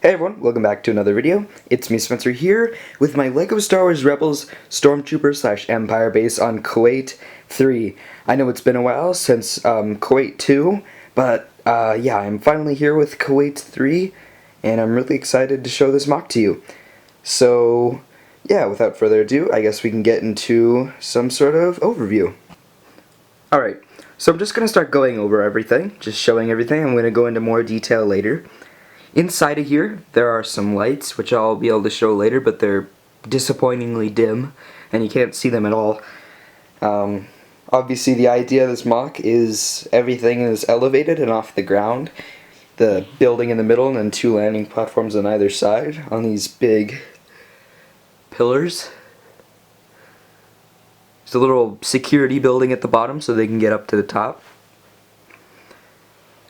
Hey everyone, welcome back to another video. It's me, Spencer, here with my LEGO Star Wars Rebels Stormtrooper / Empire base on Kuat 3. I know it's been a while since Kuat 2, but yeah, I'm finally here with Kuat 3, and I'm really excited to show this MOC to you. So, yeah, without further ado, I guess we can get into some sort of overview. Alright, so I'm just going to start going over everything, just showing everything. I'm going to go into more detail later. Inside of here, there are some lights, which I'll be able to show later, but they're disappointingly dim, and you can't see them at all. Obviously, the idea of this MOC is everything is elevated and off the ground. The building in the middle, and then 2 landing platforms on either side on these big pillars. There's a little security building at the bottom so they can get up to the top.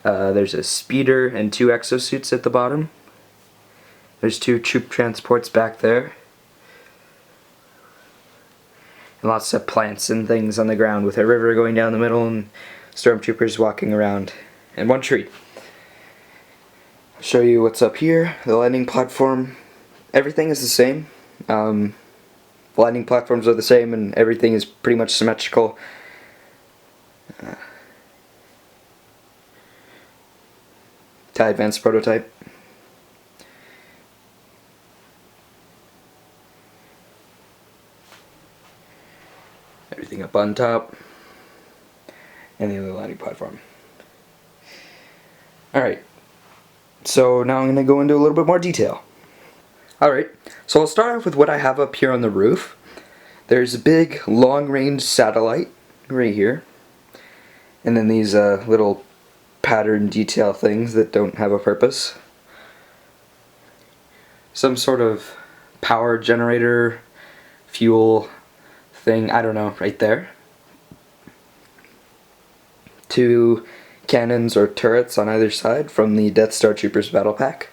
There's a speeder and 2 exosuits at the bottom. There's 2 troop transports back there. And lots of plants and things on the ground with a river going down the middle and stormtroopers walking around. And 1 tree. I'll show you what's up here. The landing platform. Everything is the same. The landing platforms are the same and everything is pretty much symmetrical. TIE Advanced prototype. Everything up on top. And the other landing platform. Alright. So now I'm going to go into a little bit more detail. Alright, so I'll start off with what I have up here on the roof. There's a big long-range satellite right here. And then these little pattern detail things that don't have a purpose. Some sort of power generator, fuel thing, I don't know, right there. 2 cannons or turrets on either side from the Death Star Troopers battle pack.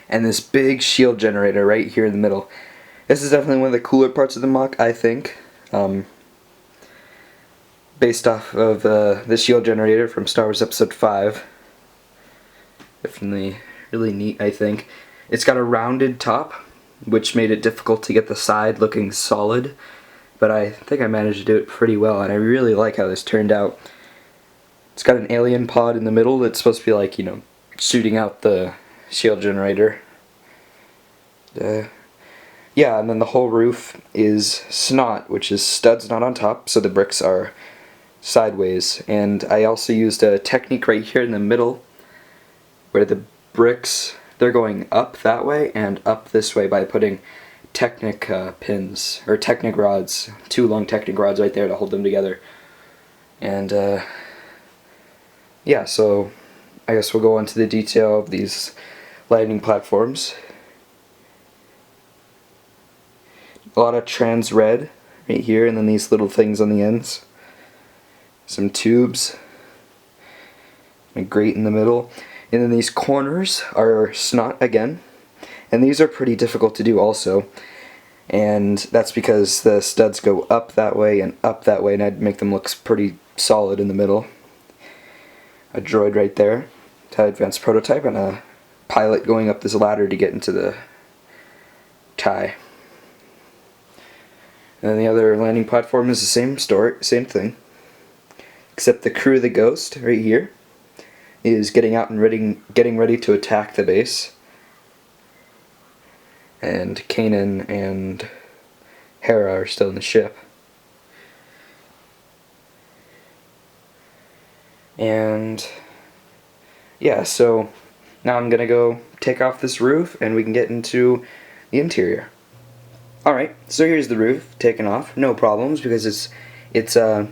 And this big shield generator right here in the middle. This is definitely one of the cooler parts of the MOC, I think. Based off of the shield generator from Star Wars Episode 5. Definitely really neat, I think. It's got a rounded top, which made it difficult to get the side looking solid, but I think I managed to do it pretty well, and I really like how this turned out. It's got an alien pod in the middle that's supposed to be like, you know, shooting out the shield generator. Yeah, and then the whole roof is snot, which is studs not on top, so the bricks are sideways. And I also used a technique right here in the middle where the bricks, they're going up that way and up this way by putting Technic pins, or Technic rods, 2 long Technic rods right there to hold them together. And yeah, so I guess we'll go into the detail of these landing platforms. A lot of trans red right here, and then these little things on the ends. Some tubes, a grate in the middle, and then these corners are snot again, and these are pretty difficult to do also, and that's because the studs go up that way, and I'd make them look pretty solid in the middle. A droid right there, TIE Advanced prototype, and a pilot going up this ladder to get into the TIE. And then the other landing platform is the same thing. Except the crew of the Ghost, right here, is getting out and getting ready to attack the base. And Kanan and Hera are still in the ship. And yeah, so now I'm gonna go take off this roof and we can get into the interior. Alright, so here's the roof taken off, no problems because it's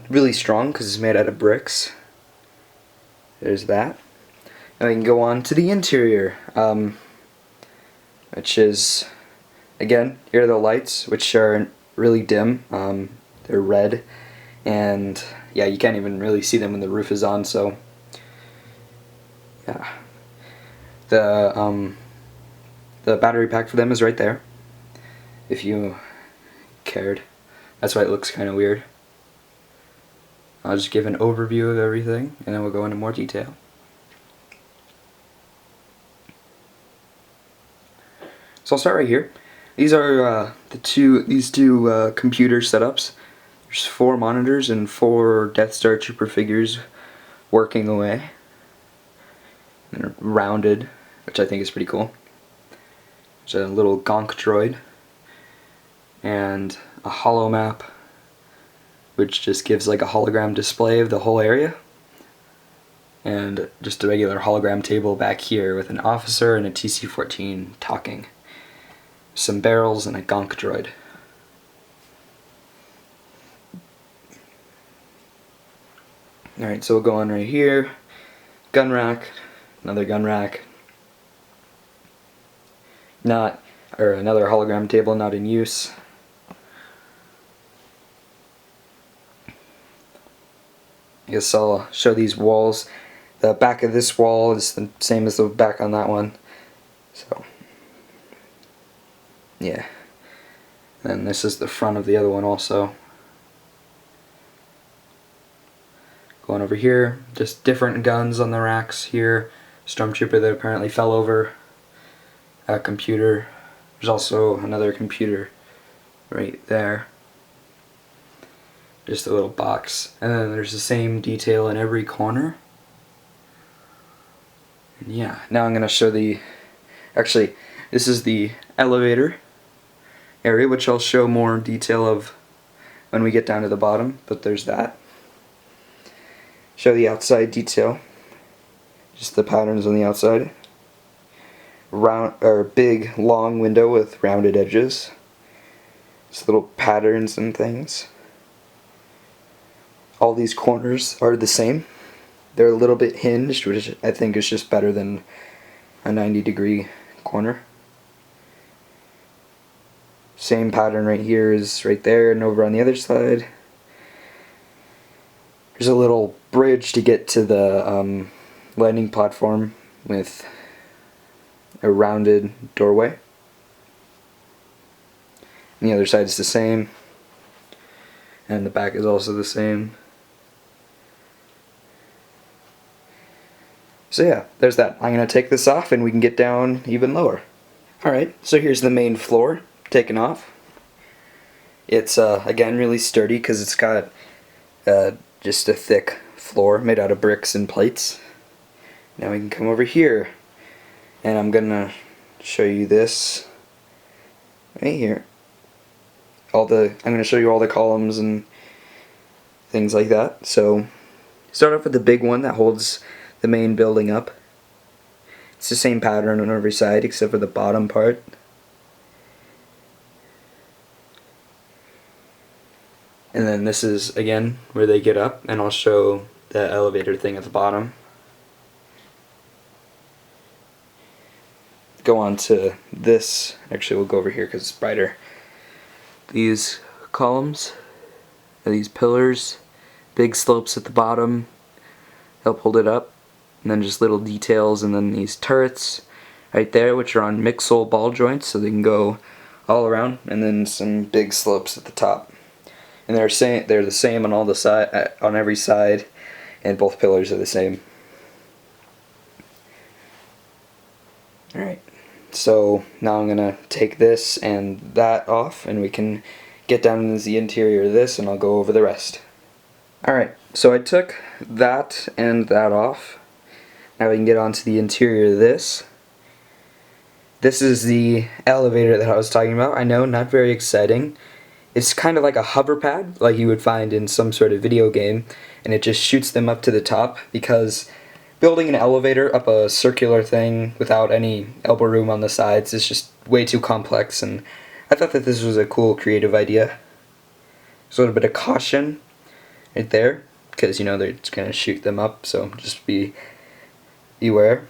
really strong because it's made out of bricks. There's that. And we can go on to the interior, which is, again, here are the lights, which are really dim. They're red, and yeah, you can't even really see them when the roof is on, so yeah. The battery pack for them is right there, if you cared. That's why it looks kind of weird. I'll just give an overview of everything, and then we'll go into more detail. So I'll start right here. These are these two computer setups. There's 4 monitors and 4 Death Star Trooper figures working away. And they're rounded, which I think is pretty cool. There's a little gonk droid and a holo map, which just gives like a hologram display of the whole area. And just a regular hologram table back here with an officer and a TC-14 talking. Some barrels and a gonk droid. Alright, so we'll go on right here. Gun rack, another gun rack. Another hologram table not in use. I guess I'll show these walls. The back of this wall is the same as the back on that one. So, yeah. And this is the front of the other one also. Going over here, just different guns on the racks here. Stormtrooper that apparently fell over. A computer. There's also another computer right there. Just a little box. And then there's the same detail in every corner. And yeah, now I'm going to show actually, this is the elevator area, which I'll show more detail of when we get down to the bottom, but there's that. Show the outside detail. Just the patterns on the outside. Big, long window with rounded edges. Just little patterns and things. All these corners are the same. They're a little bit hinged, which I think is just better than a 90-degree corner. Same pattern right here is right there and over on the other side. There's a little bridge to get to the landing platform with a rounded doorway. And the other side is the same. And the back is also the same. So yeah, there's that. I'm going to take this off and we can get down even lower. Alright, so here's the main floor taken off. It's again really sturdy because it's got just a thick floor made out of bricks and plates. Now we can come over here and I'm going to show you this right here. I'm going to show you all the columns and things like that. So start off with the big one that holds the main building up. It's the same pattern on every side except for the bottom part. And then this is again where they get up, and I'll show the elevator thing at the bottom. Go on to this. Actually, we'll go over here because it's brighter. These columns, these pillars, big slopes at the bottom help hold it up. And then just little details, and then these turrets right there, which are on mixel ball joints, so they can go all around, and then some big slopes at the top. And they're the same on on every side, and both pillars are the same. All right. So now I'm gonna take this and that off, and we can get down into the interior of this, and I'll go over the rest. All right. So I took that and that off. Now we can get onto the interior of this. This is the elevator that I was talking about. I know, not very exciting. It's kind of like a hover pad, like you would find in some sort of video game, and it just shoots them up to the top, because building an elevator up a circular thing without any elbow room on the sides is just way too complex, and I thought that this was a cool creative idea. There's a little bit of caution right there, because, you know, they're just going to shoot them up, so just beware.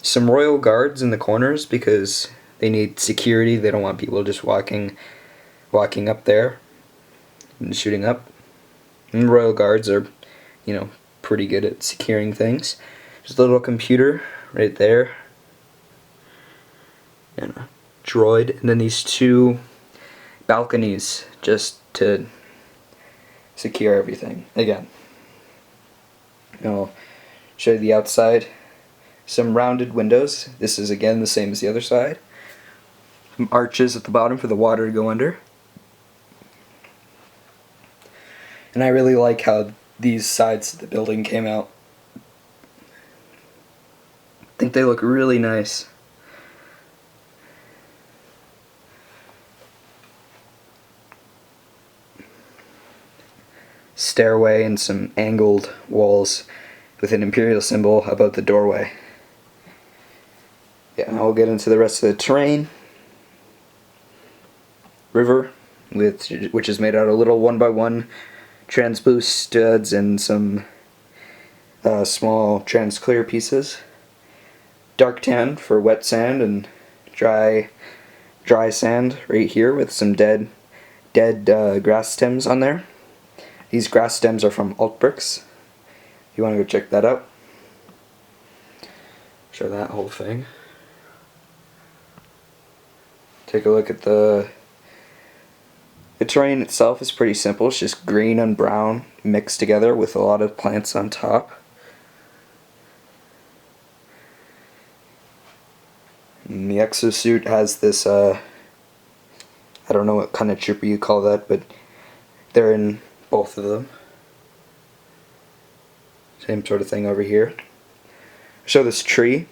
Some royal guards in the corners because they need security. They don't want people just walking up there and shooting up. And royal guards are, you know, pretty good at securing things. There's a little computer right there. And a droid. And then these 2 balconies just to secure everything. Again. I'll show you the outside. Some rounded windows. This is again the same as the other side. Some arches at the bottom for the water to go under. And I really like how these sides of the building came out. I think they look really nice. Stairway and some angled walls with an imperial symbol above the doorway. Yeah, now we'll get into the rest of the terrain. River, which is made out of little 1x1 transboost studs and some small trans clear pieces. Dark tan for wet sand and dry sand right here with some dead grass stems on there. These grass stems are from Alt Bricks. If you want to go check that out. Show that whole thing. Take a look at the terrain itself is pretty simple. It's just green and brown mixed together with a lot of plants on top. And the exosuit has this, I don't know what kind of trooper you call that, but they're in both of them. Same sort of thing over here. Show this tree.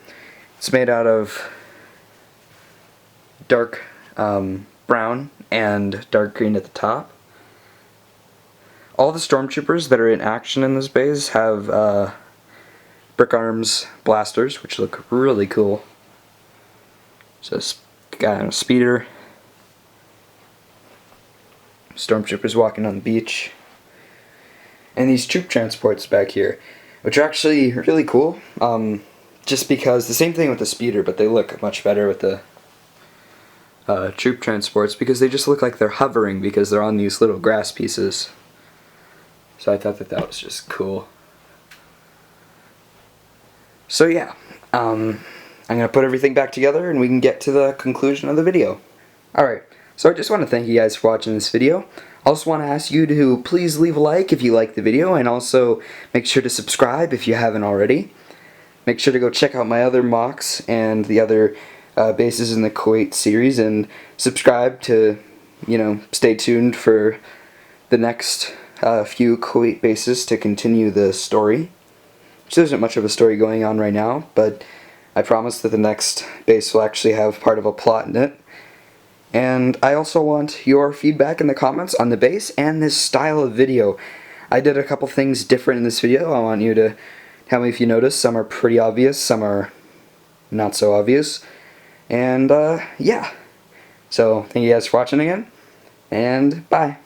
It's made out of dark brown and dark green at the top. All the stormtroopers that are in action in this base have brick arms blasters, which look really cool. So guy on a speeder. Stormtroopers walking on the beach. And these troop transports back here, which are actually really cool. Just because, the same thing with the speeder, but they look much better with the troop transports because they just look like they're hovering because they're on these little grass pieces. So I thought that was just cool. So yeah, I'm going to put everything back together and we can get to the conclusion of the video. Alright, so I just want to thank you guys for watching this video. I also want to ask you to please leave a like if you like the video, and also make sure to subscribe if you haven't already. Make sure to go check out my other MOCs and the other bases in the Kuwait series, and subscribe to, stay tuned for the next few Kuwait bases to continue the story. Which there isn't much of a story going on right now, but I promise that the next base will actually have part of a plot in it. And I also want your feedback in the comments on the base and this style of video. I did a couple things different in this video. I want you to tell me if you noticed. Some are pretty obvious, some are not so obvious. And yeah. So thank you guys for watching again, and bye.